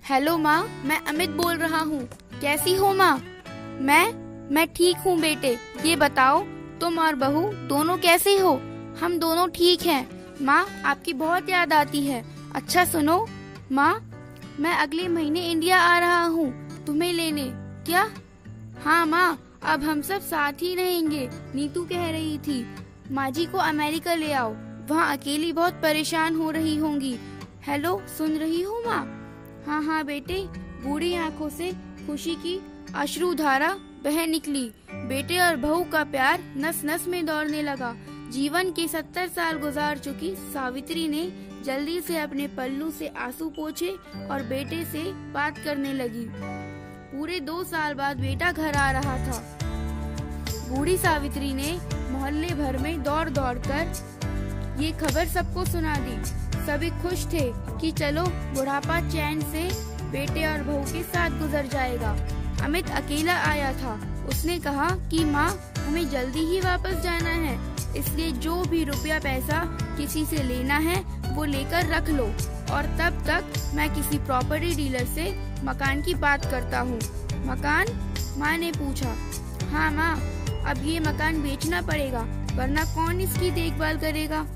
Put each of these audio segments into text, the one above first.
Hello माँ, मैं अमित बोल रहा हूँ। कैसी हो माँ? मैं ठीक हूँ बेटे। ये बताओ तुम और बहू दोनों कैसे हो? हम दोनों ठीक हैं। माँ, आपकी बहुत याद आती है। अच्छा सुनो माँ, मैं अगले महीने इंडिया आ रहा हूँ तुम्हें लेने। क्या? हाँ माँ, अब हम सब साथ ही रहेंगे। नीतू कह रही थी माँ जी को अमेरिका ले आओ, वहाँ अकेली बहुत परेशान हो रही होंगी। हेलो, सुन रही हो माँ? हाँ हाँ बेटे। बूढ़ी आंखों से खुशी की अश्रुधारा बह निकली। बेटे और बहू का प्यार नस नस में दौड़ने लगा। जीवन के 70 साल गुजार चुकी सावित्री ने जल्दी से अपने पल्लू से आंसू पोंछे और बेटे से बात करने लगी। पूरे 2 साल बाद बेटा घर आ रहा था। बूढ़ी सावित्री ने मोहल्ले भर में दौड़ दौड़ कर ये खबर सबको सुना दी। सभी खुश थे कि चलो बुढ़ापा चैन से बेटे और बहू के साथ गुजर जाएगा। अमित अकेला आया था। उसने कहा कि माँ, हमें जल्दी ही वापस जाना है, इसलिए जो भी रुपया पैसा किसी से लेना है वो लेकर रख लो, और तब तक मैं किसी प्रॉपर्टी डीलर से मकान की बात करता हूँ। मकान? माँ ने पूछा। हाँ माँ, अब ये मकान बेचना पड़ेगा, वरना कौन इसकी देखभाल करेगा?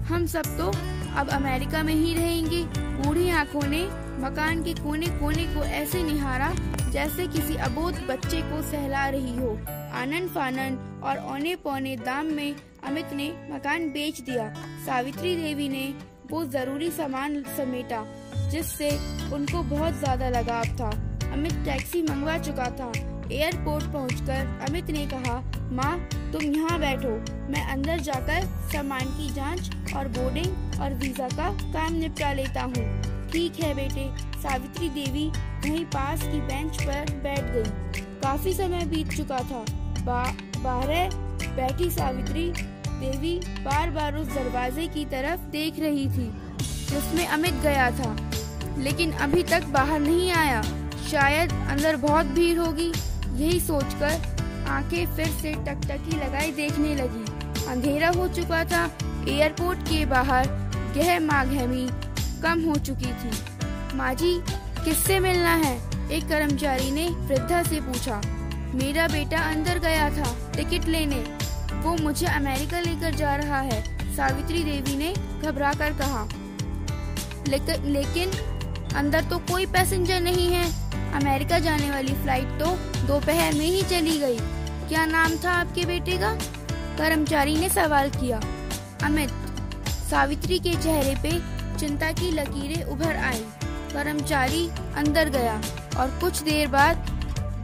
हम सब तो अब अमेरिका में ही रहेंगे। बूढ़ी आंखों ने मकान के कोने कोने को ऐसे निहारा जैसे किसी अबोध बच्चे को सहला रही हो। आनन फानन और औने पौने दाम में अमित ने मकान बेच दिया। सावित्री देवी ने वो जरूरी सामान समेटा जिससे उनको बहुत ज्यादा लगाव था। अमित टैक्सी मंगवा चुका था। एयरपोर्ट पहुंचकर अमित ने कहा, माँ तुम यहाँ बैठो, मैं अंदर जाकर सामान की जांच और बोर्डिंग और वीजा का काम निपटा लेता हूँ। ठीक है बेटे। सावित्री देवी वहीं पास की बेंच पर बैठ गई। काफी समय बीत चुका था। बाहर बैठी सावित्री देवी बार बार उस दरवाजे की तरफ देख रही थी जिसमें अमित गया था, लेकिन अभी तक बाहर नहीं आया। शायद अंदर बहुत भीड़ होगी। यही सोचकर आंखें फिर से टकटकी लगाई देखने लगी। अंधेरा हो चुका था। एयरपोर्ट के बाहर गहमागहमी कम हो चुकी थी। माँ जी, किससे मिलना है? एक कर्मचारी ने वृद्धा से पूछा। मेरा बेटा अंदर गया था टिकट लेने, वो मुझे अमेरिका लेकर जा रहा है, सावित्री देवी ने घबरा कर कहा। लेकिन अंदर तो कोई पैसेंजर नहीं है। अमेरिका जाने वाली फ्लाइट तो दोपहर में ही चली गई। क्या नाम था आपके बेटे का? कर्मचारी ने सवाल किया। अमित। सावित्री के चेहरे पे चिंता की लकीरें उभर आई। कर्मचारी अंदर गया और कुछ देर बाद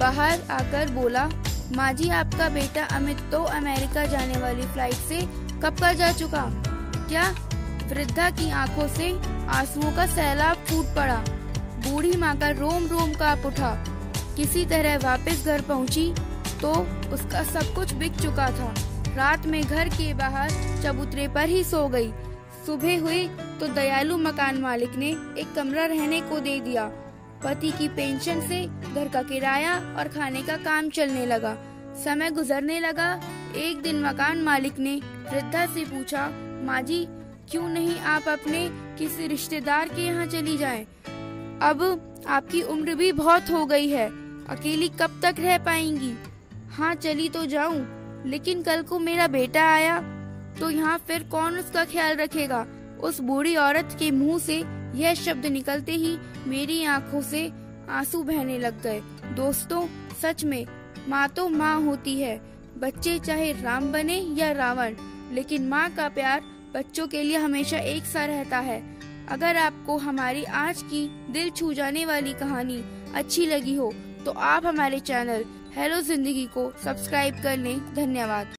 बाहर आकर बोला, माँ जी, आपका बेटा अमित तो अमेरिका जाने वाली फ्लाइट से कब का जा चुका। क्या? वृद्धा की आंखों से आंसुओं का सैलाब फूट पड़ा। बूढ़ी माँ का रोम रोम कांप उठा। किसी तरह वापस घर पहुँची तो उसका सब कुछ बिक चुका था। रात में घर के बाहर चबूतरे पर ही सो गई। सुबह हुई तो दयालु मकान मालिक ने एक कमरा रहने को दे दिया। पति की पेंशन से घर का किराया और खाने का काम चलने लगा। समय गुजरने लगा। एक दिन मकान मालिक ने वृद्धा से पूछा, माँ जी, क्यों नहीं आप अपने किसी रिश्तेदार के यहाँ चली जाएं? अब आपकी उम्र भी बहुत हो गई है, अकेली कब तक रह पाएंगी? हाँ, चली तो जाऊं, लेकिन कल को मेरा बेटा आया तो यहाँ फिर कौन उसका ख्याल रखेगा? उस बूढ़ी औरत के मुंह से यह शब्द निकलते ही मेरी आंखों से आंसू बहने लग गए। दोस्तों, सच में माँ तो माँ होती है। बच्चे चाहे राम बने या रावण, लेकिन माँ का प्यार बच्चों के लिए हमेशा एक सा रहता है। अगर आपको हमारी आज की दिल छू जाने वाली कहानी अच्छी लगी हो तो आप हमारे चैनल हेलो जिंदगी को सब्सक्राइब कर लें। धन्यवाद।